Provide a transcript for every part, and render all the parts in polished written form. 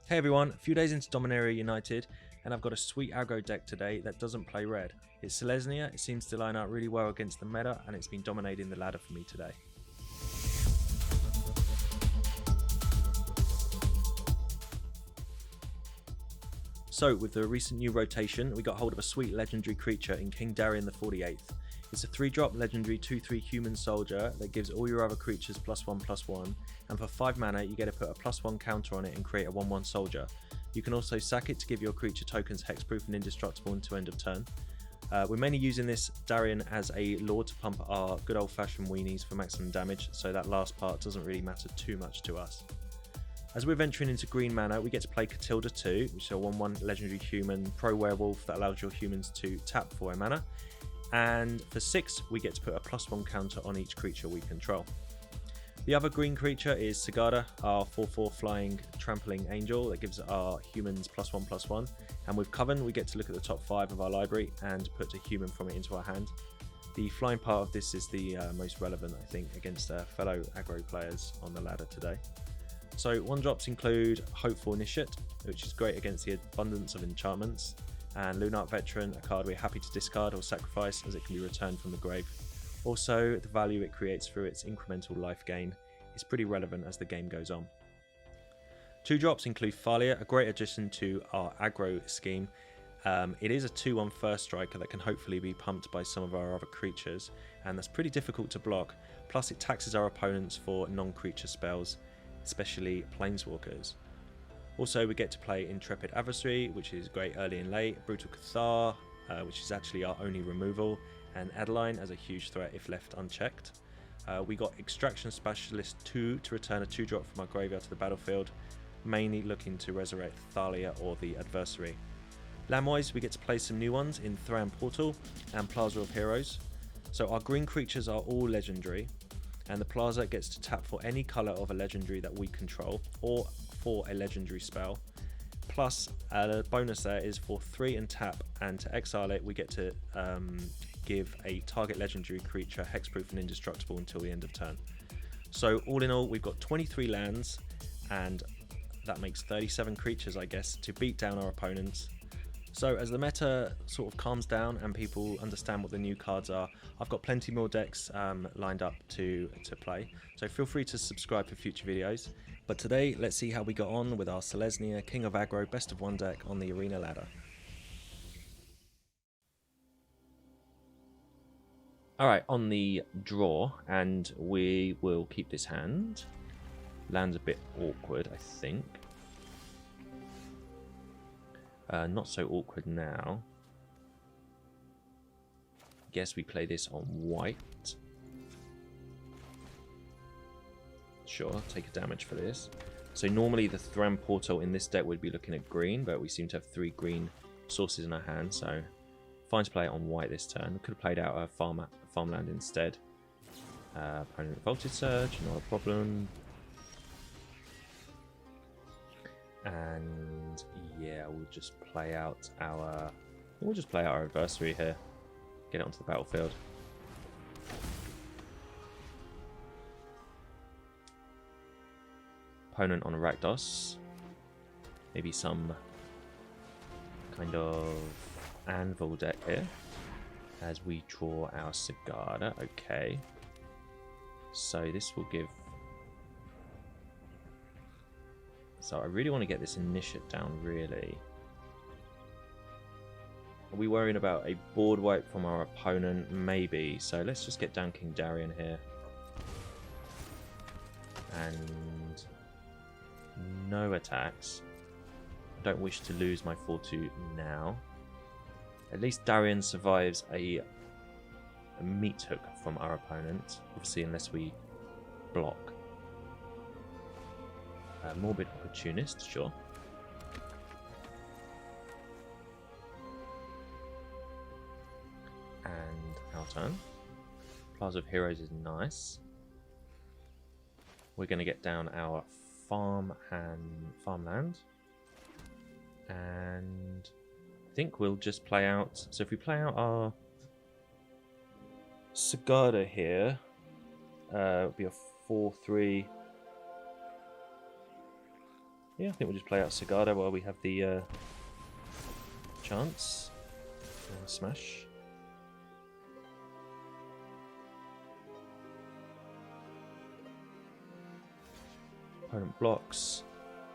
Hey everyone, a few days into Dominaria United, and I've got a sweet aggro deck today that doesn't play red. It's Selesnya, it seems to line up really well against the meta, and it's been dominating the ladder for me today. So, with the recent new rotation, we got hold of a sweet legendary creature in King Darien the 48th. It's a 3-drop legendary 2/3 human soldier that gives all your other creatures +1/+1, and for 5 mana you get to put a +1 counter on it and create a 1/1 soldier. You can also sack it to give your creature tokens hexproof and indestructible until end of turn. We're mainly using this Darien as a lord to pump our good old fashioned weenies for maximum damage, so that last part doesn't really matter too much to us. As we're venturing into green mana, we get to play Katilda 2, which is a 1/1 legendary human pro werewolf that allows your humans to tap for a mana. And for 6, we get to put a +1 counter on each creature we control. The other green creature is Sigarda, our 4/4 flying trampling angel that gives our humans +1/+1. And with Coven, we get to look at the top 5 of our library and put a human from it into our hand. The flying part of this is the most relevant, I think, against fellow aggro players on the ladder today. So 1-drops include Hopeful Initiate, which is great against the abundance of enchantments, and Lunarch Veteran, a card we're happy to discard or sacrifice as it can be returned from the grave. Also, the value it creates through its incremental life gain is pretty relevant as the game goes on. 2-drops include Thalia, a great addition to our aggro scheme. It is a 2/1 first striker that can hopefully be pumped by some of our other creatures, and that's pretty difficult to block, plus it taxes our opponents for non-creature spells, especially planeswalkers. Also, we get to play Intrepid Adversary, which is great early and late, Brutal Cathar, which is actually our only removal, and Adeline as a huge threat if left unchecked. We got Extraction Specialist 2 to return a 2-drop from our graveyard to the battlefield, mainly looking to resurrect Thalia or the Adversary. Land-wise, we get to play some new ones in Thran Portal and Plaza of Heroes. So our green creatures are all legendary, and the Plaza gets to tap for any colour of a legendary that we control, or for a legendary spell. Plus, a bonus there is for 3 and tap, and to exile it, we get to give a target legendary creature hexproof and indestructible until the end of turn. So all in all, we've got 23 lands, and that makes 37 creatures, I guess, to beat down our opponents. So as the meta sort of calms down and people understand what the new cards are, I've got plenty more decks lined up to play. So feel free to subscribe for future videos. But today, let's see how we got on with our Selesnya King of Aggro Best of 1 deck on the Arena ladder. Alright, on the draw, and we will keep this hand. Land's a bit awkward, I think. Not so awkward now. Guess we play this on white. Sure, take a damage for this. So normally the Thran Portal in this deck would be looking at green, but we seem to have 3 green sources in our hand, so fine to play it on white this turn. We could have played out a farmland instead. Opponent Voltage Surge, not a problem. And yeah, we'll just play out our adversary here. Get it onto the battlefield. Opponent on Rakdos. Maybe some kind of anvil deck here. As we draw our Sigarda. Okay. So this will give... So I really want to get this initiate down, really. Are we worrying about a board wipe from our opponent? Maybe. So let's just get down King Darien here. And no attacks. I don't wish to lose my 4/2 now. At least Darien survives a meat hook from our opponent. Obviously, unless we block. Morbid Opportunist, sure. And our turn. Plaza of Heroes is nice. We're going to get down our farmland. And I think we'll just play out... So if we play out our Sigarda here, it'll be a 4/3... Yeah, I think we'll just play out Sigarda while we have the chance. Smash. Opponent blocks.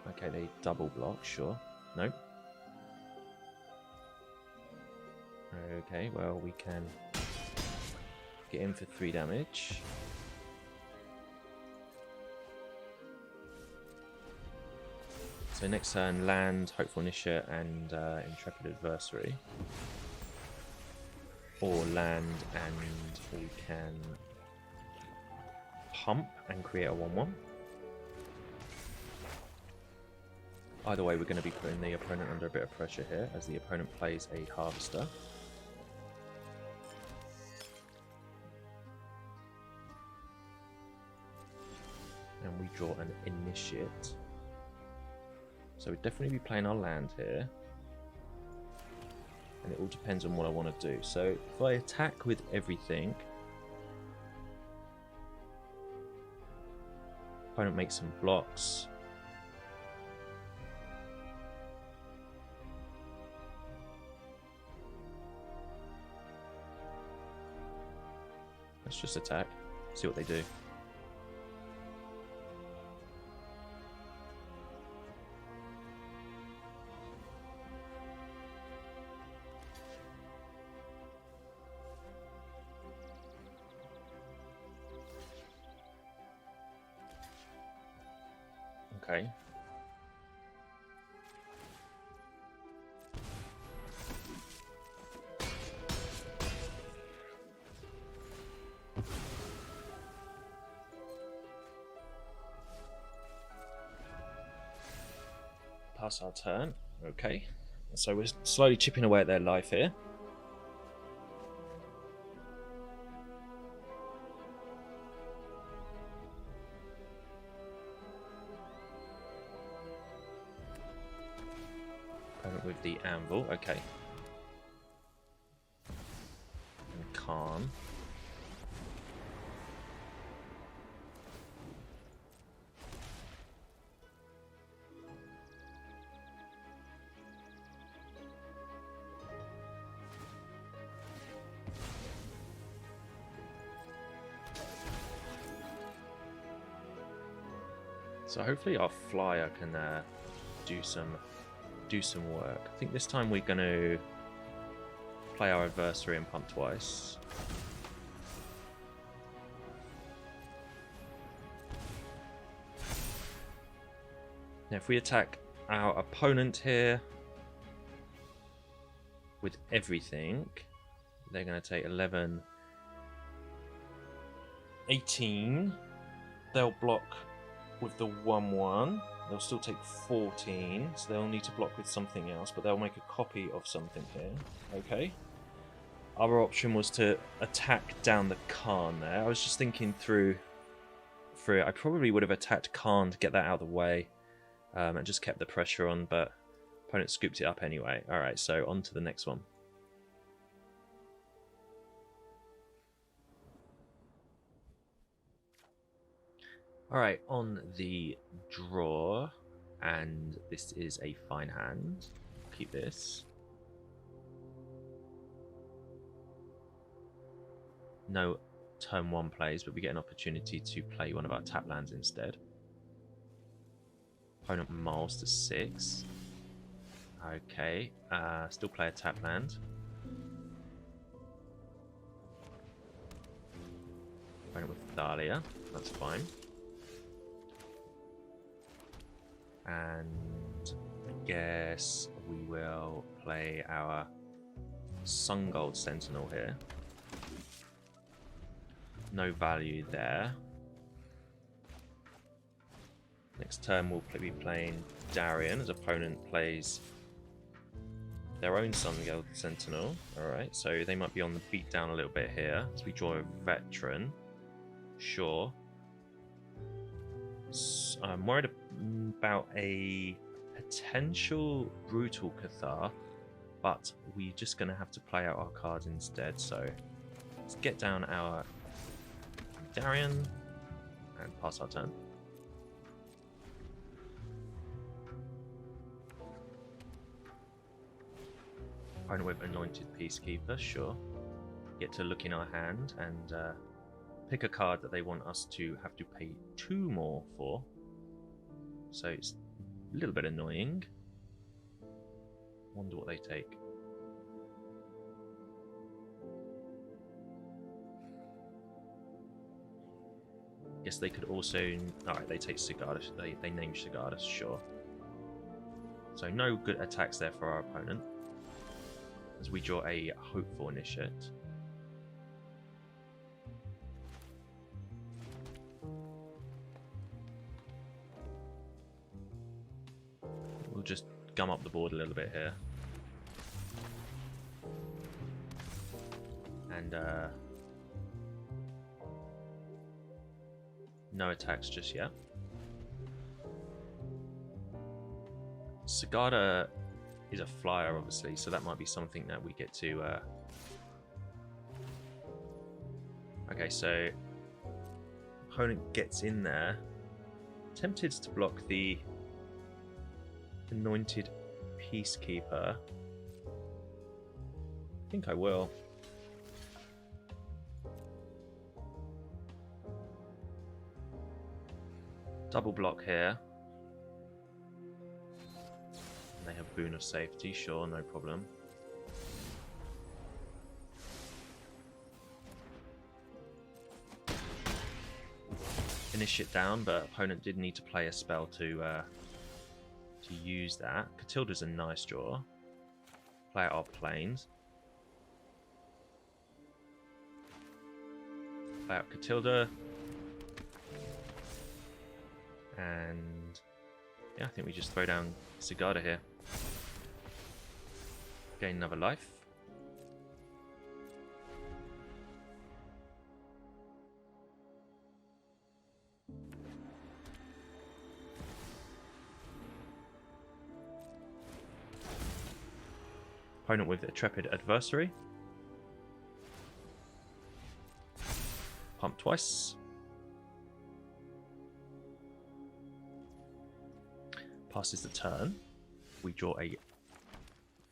Okay, they double block, sure. Nope. Okay, well, we can get in for 3 damage. So next turn, land, Hopeful Initiate, and Intrepid Adversary. Or land, and we can pump and create a 1/1. Either way, we're going to be putting the opponent under a bit of pressure here, as the opponent plays a Harvester. And we draw an Initiate. So we'd definitely be playing our land here. And it all depends on what I want to do. So if I attack with everything, opponent makes some blocks. Let's just attack, see what they do. Okay. Pass our turn. Okay. So we're slowly chipping away at their life here. With the anvil, okay. And Khan. So hopefully our flyer can do some work. I think this time we're going to play our adversary and pump twice. Now if we attack our opponent here with everything, they're going to take 11, 18. They'll block with the 1/1. They'll still take 14, so they'll need to block with something else, but they'll make a copy of something here. Okay. Our option was to attack down the Khan there. I was just thinking through it. I probably would have attacked Khan to get that out of the way, and just kept the pressure on, but opponent scooped it up anyway. Alright, so on to the next one. Alright, on the draw, and this is a fine hand. Keep this. No turn 1 plays, but we get an opportunity to play one of our tap lands instead. Opponent mulls to 6. Okay, still play a tap land. Opponent with Thalia, that's fine. And I guess we will play our Sungold Sentinel here. No value there. Next turn we'll be playing Darien as opponent plays their own Sungold Sentinel. Alright, so they might be on the beat down a little bit here as we draw a veteran. Sure. So I'm worried about a potential brutal Cathar, but we're just going to have to play out our cards instead. So let's get down our Darien and pass our turn. Opponent with Anointed Peacekeeper, sure. Get to look in our hand and pick a card that they want us to have to pay 2 more for. So it's a little bit annoying. Wonder what they take. Guess they could also... Alright, they take Sigarda. They name Sigarda, sure. So no good attacks there for our opponent. As we draw a Hopeful Initiate. We'll just gum up the board a little bit here. And no attacks just yet. Sigarda is a flyer, obviously, so that might be something that we get to... Okay, so opponent gets in there. Tempted to block the Anointed Peacekeeper. I think I will. Double block here. They have Boon of Safety, sure, no problem. Finish it down, but opponent did need to play a spell to use that. Katilda's a nice draw. Play out our planes. Play out Katilda. And yeah, I think we just throw down Sigarda here. Gain another life. Opponent with Intrepid Adversary. Pump twice. Passes the turn. We draw a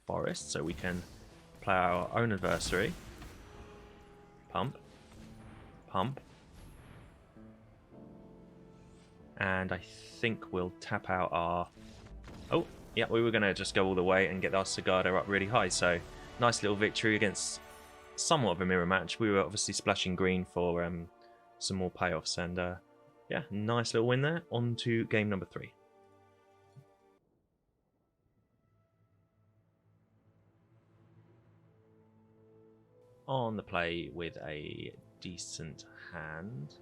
forest, so we can play our own adversary. Pump. Pump. And I think we'll tap out our... Oh, yeah, we were going to just go all the way and get our Sigarda up really high, so nice little victory against somewhat of a mirror match. We were obviously splashing green for some more payoffs, and yeah, nice little win there. On to game number 3. On the play with a decent hand.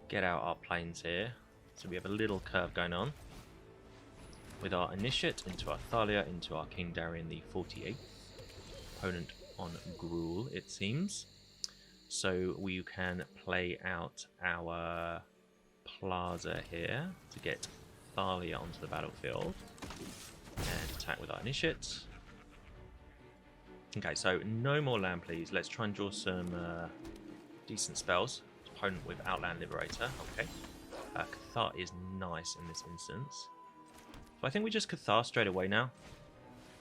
Get out our planes here. So we have a little curve going on. With our Initiate into our Thalia, into our King Darien the 48th. Opponent on Gruul, it seems. So we can play out our Plaza here to get Thalia onto the battlefield. And attack with our Initiate. Okay, so no more land, please. Let's try and draw some decent spells. Opponent with Outland Liberator. Okay. Cathar is nice in this instance. So I think we just Cathar straight away now.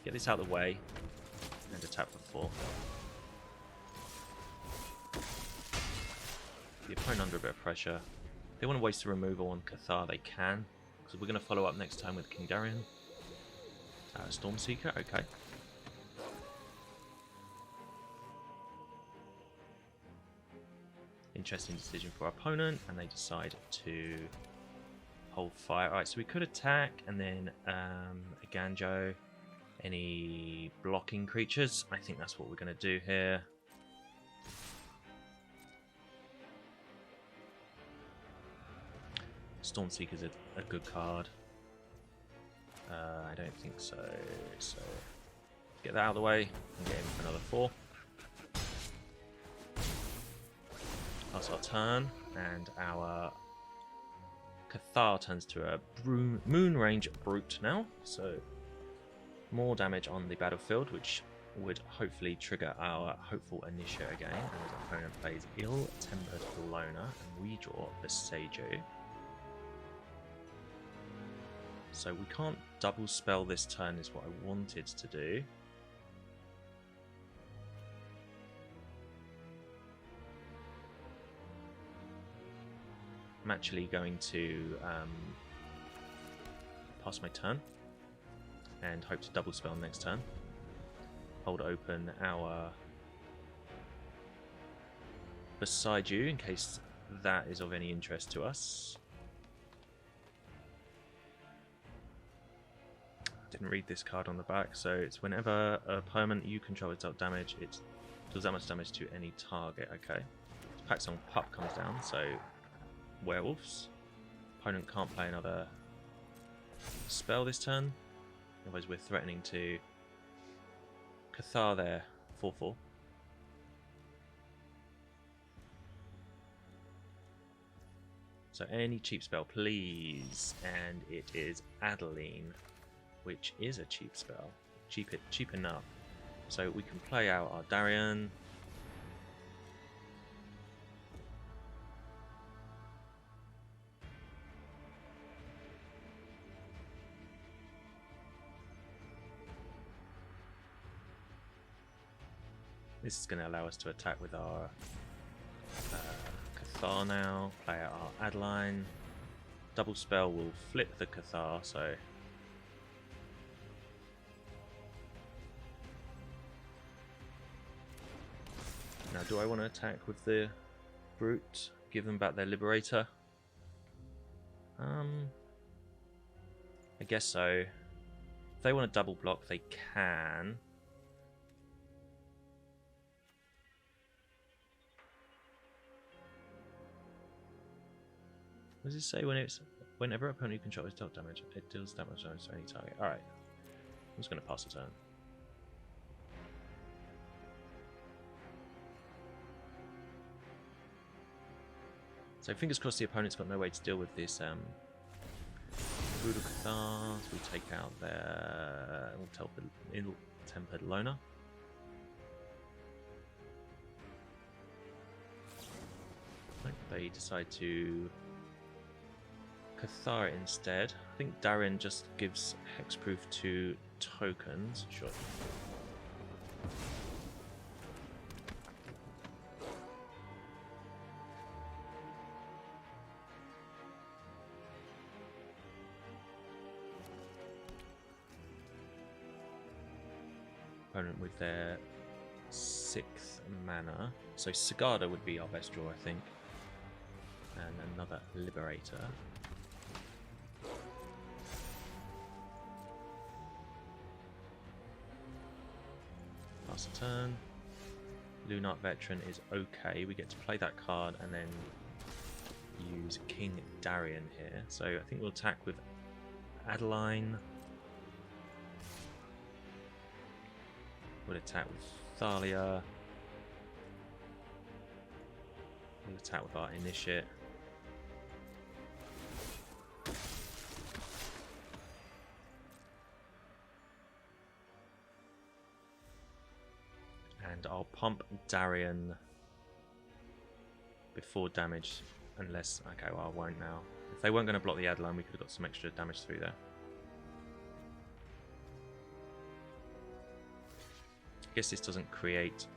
Get this out of the way. And attack for 4. The opponent under a bit of pressure. If they want to waste a removal on Cathar, they can. Because we're going to follow up next time with King Darien. Stormseeker, okay. Interesting decision for our opponent, and they decide to hold fire. Alright, so we could attack, and then Eiganjo, any blocking creatures. I think that's what we're going to do here. Stormseeker's a good card. I don't think so. So get that out of the way and get him for another 4. That's our turn, and our Cathar turns to a Moonrage Brute now, so more damage on the battlefield, which would hopefully trigger our Hopeful Initiate again, and his opponent plays Ill-Tempered Loner, and we draw Boseiju. So we can't double spell this turn is what I wanted to do. I'm actually going to pass my turn and hope to double spell next turn. Hold open our Boseiju in case that is of any interest to us. Didn't read this card on the back, so it's whenever a permanent you control is dealt damage, it does that much damage to any target. Okay. Pax on Pup comes down, so werewolves. Opponent can't play another spell this turn, otherwise we're threatening to Cathar there, 4/4. So any cheap spell, please, and it is Adeline, which is a cheap spell, cheap enough. So we can play out our Darien. This is going to allow us to attack with our Cathar now, play out our Adeline. Double spell will flip the Cathar, so now do I want to attack with the Brute, give them back their Liberator? I guess so. If they want to double block, they can. What does it say when it's whenever opponent you control is dealt damage, it deals damage to any target? Alright. I'm just gonna pass the turn. So fingers crossed the opponent's got no way to deal with this Brutal Cathar. So we take out their ill-tempered loner. They decide to Cathar instead. I think Darien just gives hexproof to tokens. Sure. Opponent with their 6th mana. So Sigarda would be our best draw, I think. And another Liberator. Pass a turn. Lunarch Veteran is okay. We get to play that card and then use King Darien here. So I think we'll attack with Adeline. We'll attack with Thalia. We'll attack with our Initiate. And I'll pump Darien before damage, unless... Okay, well, I won't now. If they weren't going to block the Adeline, we could have got some extra damage through there. I guess this doesn't create...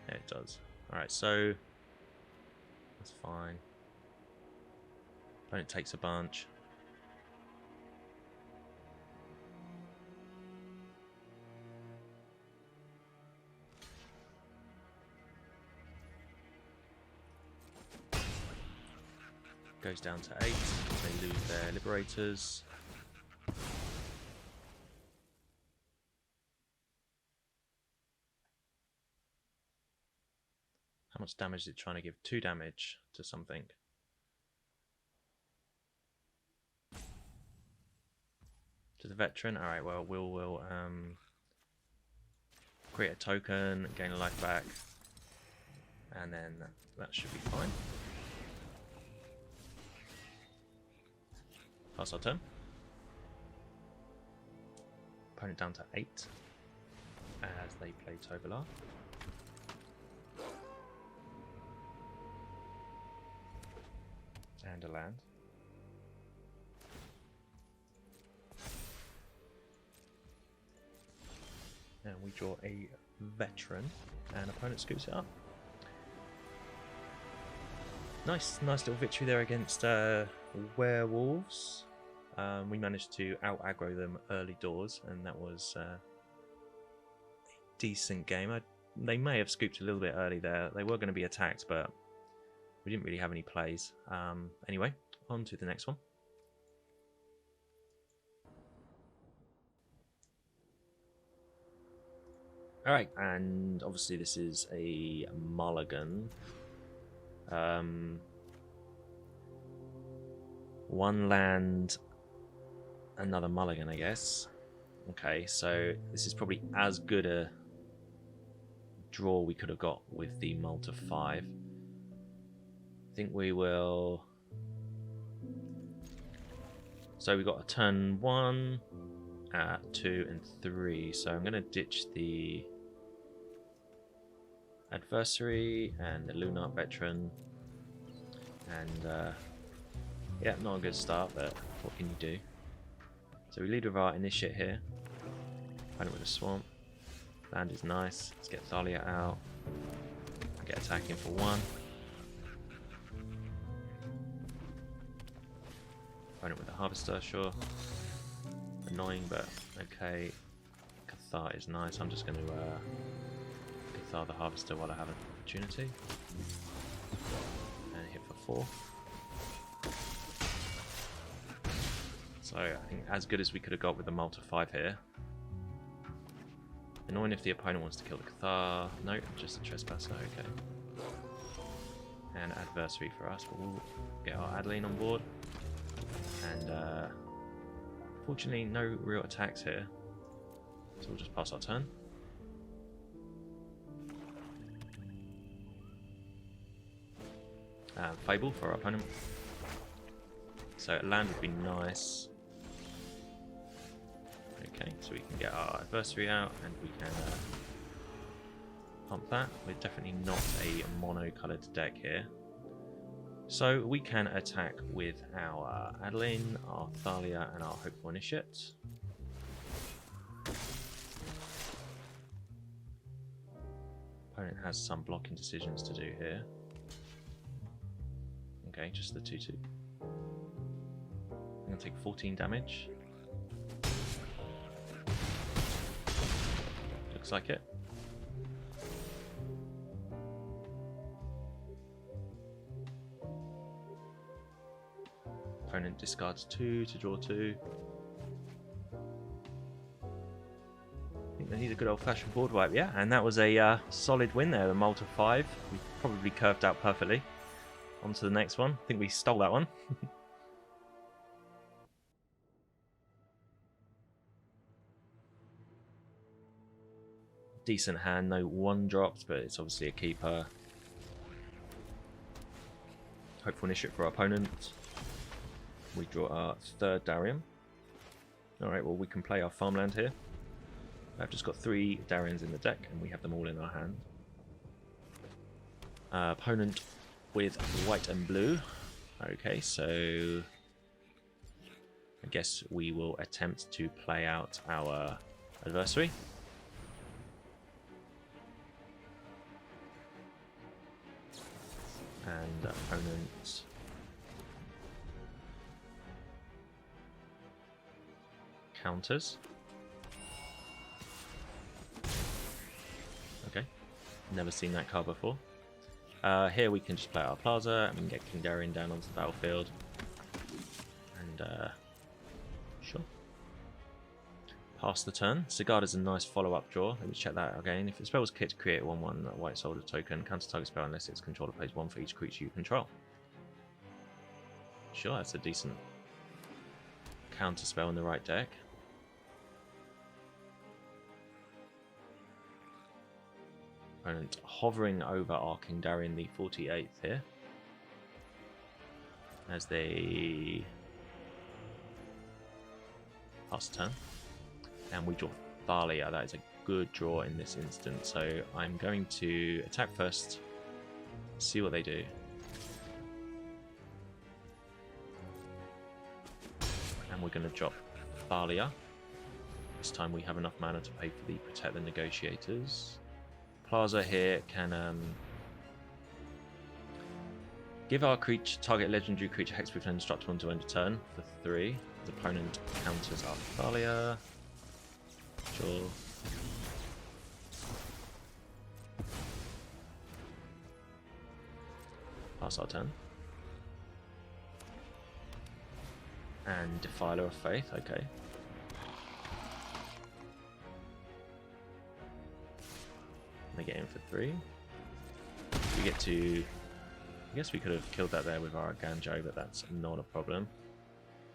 Yeah, it does. Alright, so... That's fine. Opponent takes a bunch. Goes down to 8. They lose their Liberators. How much damage is it trying to give? 2 damage to something. To the Veteran? Alright, well, we'll create a token, gain a life back, and then that should be fine. Pass our turn. Opponent down to 8 as they play Tovolar. And a land. we draw a veteran, and opponent scoops it up. Nice little victory there against werewolves. We managed to out-aggro them early doors, and that was a decent game. They may have scooped a little bit early there. They were going to be attacked, but we didn't really have any plays. Anyway, on to the next one. Alright, and obviously this is a mulligan. One land, another mulligan, I guess. Okay, so this is probably as good a draw we could have got with the Malta 5. I think we will... So we got a turn 1, 2 and 3, so I'm going to ditch the Adversary and the Lunarch veteran, and yeah, not a good start, but what can you do? So we lead with our initiate here, opponent with a swamp, land is nice, let's get Thalia out, get attacking for 1. Opponent with a harvester, sure, annoying but okay. Cathar is nice, I'm just going to Cathar the harvester while I have an opportunity, and hit for 4. So I think as good as we could have got with the Malta 5 here. Annoying if the opponent wants to kill the Cathar. No, just a trespasser, okay. And adversary for us, but we'll get our Adeline on board. And fortunately no real attacks here, so we'll just pass our turn. Fable for our opponent. So land would be nice. Okay, so we can get our adversary out and we can pump that. We're definitely not a mono-coloured deck here. So we can attack with our Adeline, our Thalia and our Hopeful Initiate. Opponent has some blocking decisions to do here. Okay, just the 2-2. I'm going to take 14 damage. Looks like it. Opponent discards 2 to draw 2. I think they need a good old-fashioned board wipe, yeah. And that was a solid win there, the Malta 5. We probably curved out perfectly. On to the next one. I think we stole that one. Decent hand, no 1-drops, but it's obviously a keeper. Hopeful Initiate for our opponent. We draw our 3rd Darien. Alright, well we can play our farmland here. I've just got 3 Dariens in the deck and we have them all in our hand. Opponent with white and blue. Okay, so I guess we will attempt to play out our adversary. And opponent counters. Okay, never seen that card before. Here we can just play our Plaza and we can get King Darien down onto the battlefield. And sure. Pass the turn. Sigarda's a nice follow-up draw. Let me check that again. If the spell was kit to create a 1/1 white soldier token, counter target spell unless its controller plays 1 for each creature you control. Sure, that's a decent counter spell in the right deck. Opponent hovering over our King Darien the 48th here. As they pass the turn. And we draw Thalia. That is a good draw in this instance. So I'm going to attack first, see what they do. And we're going to drop Thalia. This time we have enough mana to pay for the Protect the Negotiators. Plaza here can give our target legendary creature hexproof and indestructible until end of turn for 3. The opponent counters our Thalia. Sure. Pass our turn. And Defiler of Faith, okay. They get in for 3. We get to... I guess we could have killed that there with our Eiganjo, but that's not a problem.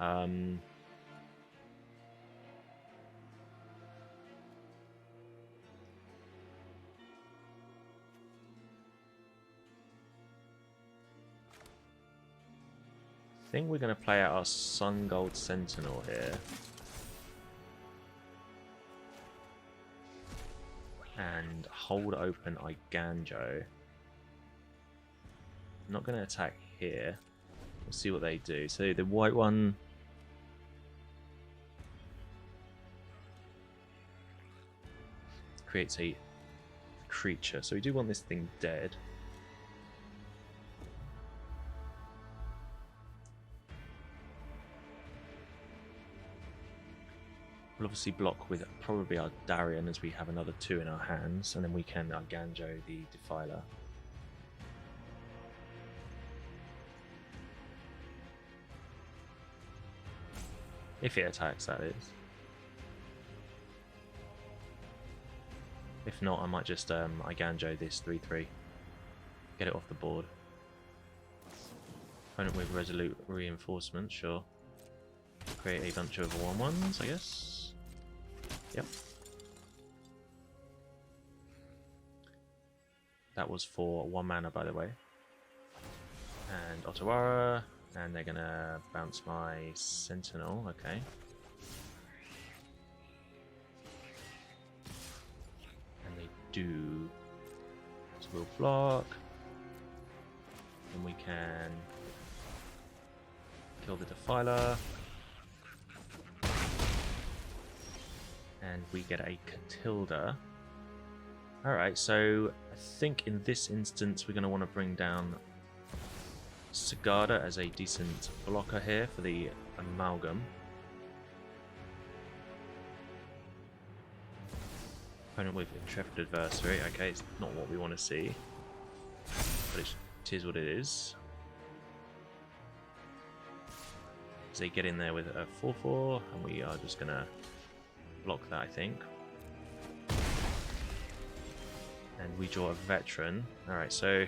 I think we're going to play out our Sungold Sentinel here. And hold open Eiganjo. I'm not going to attack here. We'll see what they do. So the white one... creates a creature. So we do want this thing dead. We'll obviously block with probably our Darien as we have another 2 in our hands, and then we can Eiganjo the Defiler. If it attacks, that is. If not, I might just Eiganjo this 3/3. Get it off the board. Opponent with Resolute Reinforcement, sure. Create a bunch of 1/1s, I guess. Yep. That was for 1 mana, by the way. And Otawara, and they're gonna bounce my Sentinel, okay. And they do. So we'll block. And we can kill the Defiler. And we get a Katilda. Alright, so I think in this instance we're going to want to bring down Sigarda as a decent blocker here for the Amalgam. Opponent with Intrepid Adversary. Okay, it's not what we want to see, but it is what it is. So they get in there with a 4/4, and we are just going to block that, I think. And we draw a veteran. Alright, so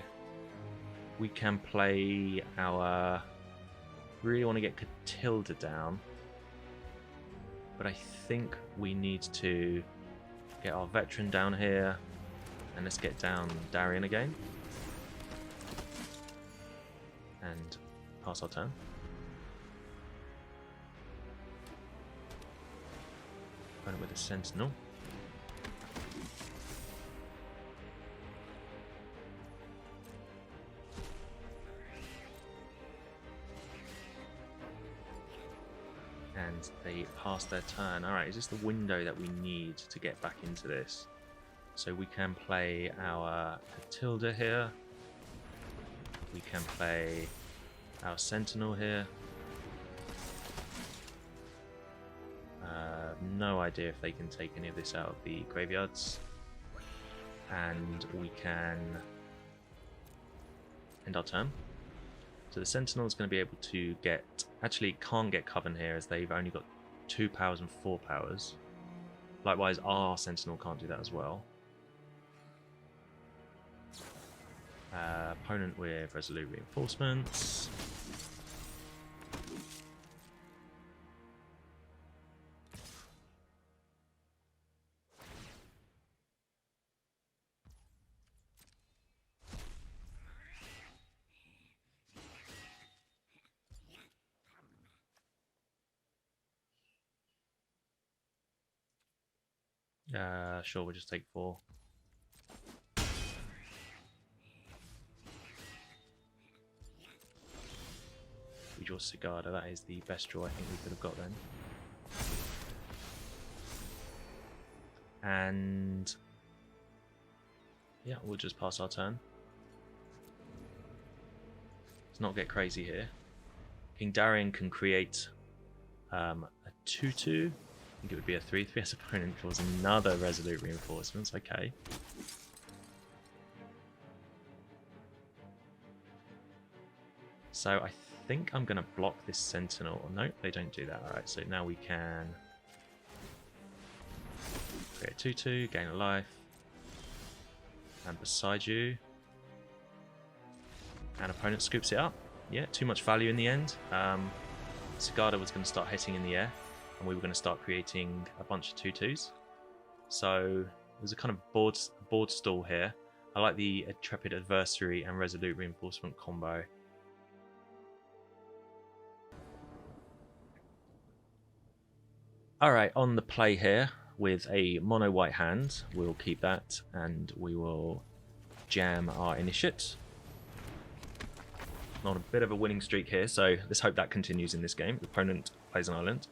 we can play our... really want to get Katilda down. But I think we need to get our veteran down here. And let's get down Darien again. And pass our turn. Opponent with a Sentinel. And they pass their turn. Alright, is this the window that we need to get back into this? So we can play our Katilda here. We can play our Sentinel here. No idea if they can take any of this out of the graveyards. And we can end our turn. So the Sentinel is going to be able to get... actually can't get Coven here as they've only got 2 powers and 4 powers. Likewise, our Sentinel can't do that as well. Opponent with Resolute Reinforcements. Sure, we'll just take 4. We draw Sigarda, that is the best draw I think we could have got then. And yeah, we'll just pass our turn. Let's not get crazy here. King Darien can create a 2/2. I think it would be a 3/3 as opponent draws another Resolute Reinforcements. Okay. So I think I'm going to block this Sentinel. No, they don't do that. Alright, so now we can create 2/2, gain a life, and Boseiju. And opponent scoops it up. Yeah, too much value in the end. Sigarda was going to start hitting in the air, and we were going to start creating a bunch of 2/2s. So there's a kind of board stall here. I like the Intrepid Adversary and Resolute Reinforcement combo. Alright, on the play here with a mono white hand, we'll keep that and we will jam our Initiate. On a bit of a winning streak here, so let's hope that continues in this game. The opponent plays an island.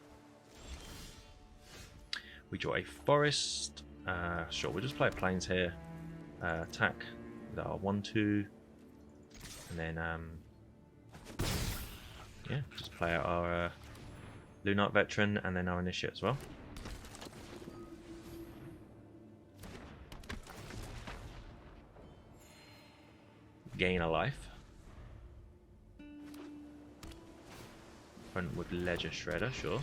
We draw a forest. Sure, we'll just play a plains here. Attack with our 1/2. And then, yeah, just play out our Lunarch Veteran and then our Initiate as well. Gain a life. Opponent with Ledger Shredder, sure.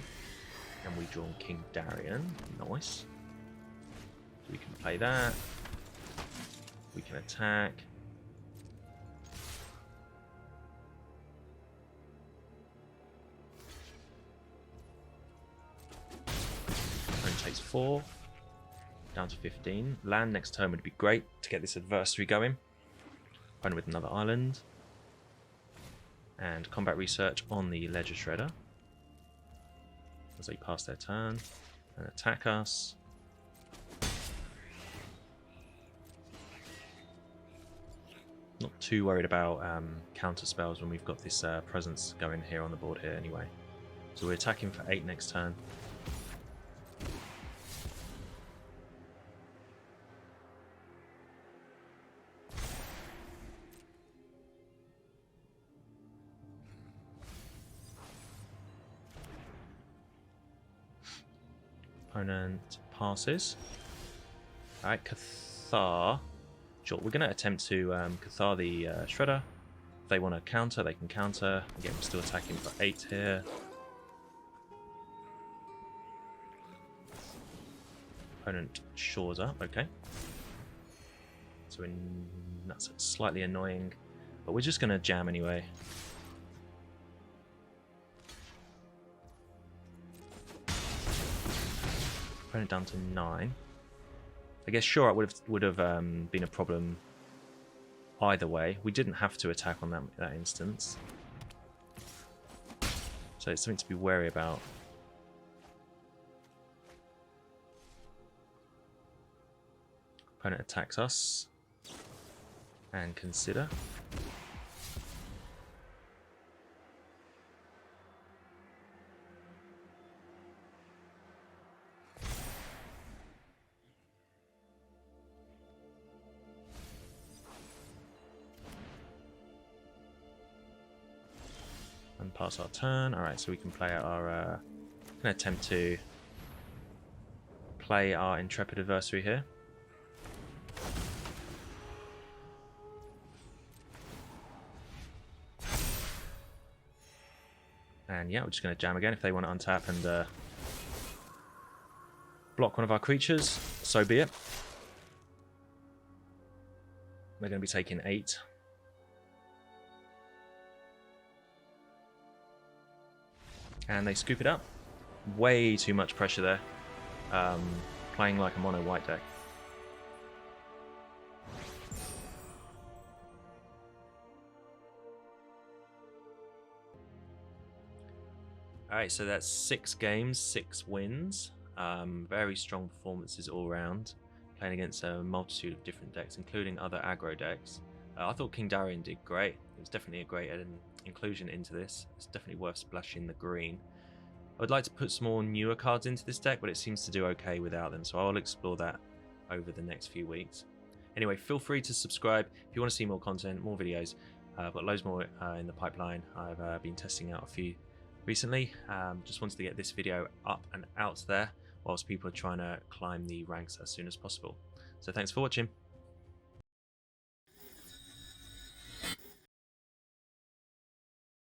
And we draw King Darien. Nice. So we can play that. We can attack. Opponent takes 4. Down to 15. Land next turn would be great to get this adversary going. Opponent with another island. And combat research on the Ledger Shredder as they pass their turn and attack us. Not too worried about counter spells when we've got this presence going here on the board here anyway. So we're attacking for 8 next turn. Opponent passes. Alright, Cathar. Sure, we're going to attempt to Cathar the Shredder. If they want to counter, they can counter. Again, we're still attacking for 8 here. Opponent shores up, okay. So that's slightly annoying, but we're just going to jam anyway. Opponent down to 9. I guess sure it would have been a problem either way. We didn't have to attack on that instance, so it's something to be wary about. Opponent attacks us and consider. And pass our turn. Alright, so we can play our can attempt to play our Intrepid Adversary here. And yeah, we're just going to jam again. If they want to untap and block one of our creatures, so be it. They're going to be taking 8. And they scoop it up. Way too much pressure there. Playing like a mono white deck. Alright, so that's 6 games, 6 wins. Very strong performances all round. Playing against a multitude of different decks, including other aggro decks. I thought King Darien did great. It was definitely a great inclusion into this. It's definitely worth splashing the green. I would like to put some more newer cards into this deck, but it seems to do okay without them, so I'll explore that over the next few weeks. Anyway, feel free to subscribe if you want to see more content, more videos. I've got loads more in the pipeline. I've been testing out a few recently. Just wanted to get this video up and out there whilst people are trying to climb the ranks as soon as possible. So thanks for watching.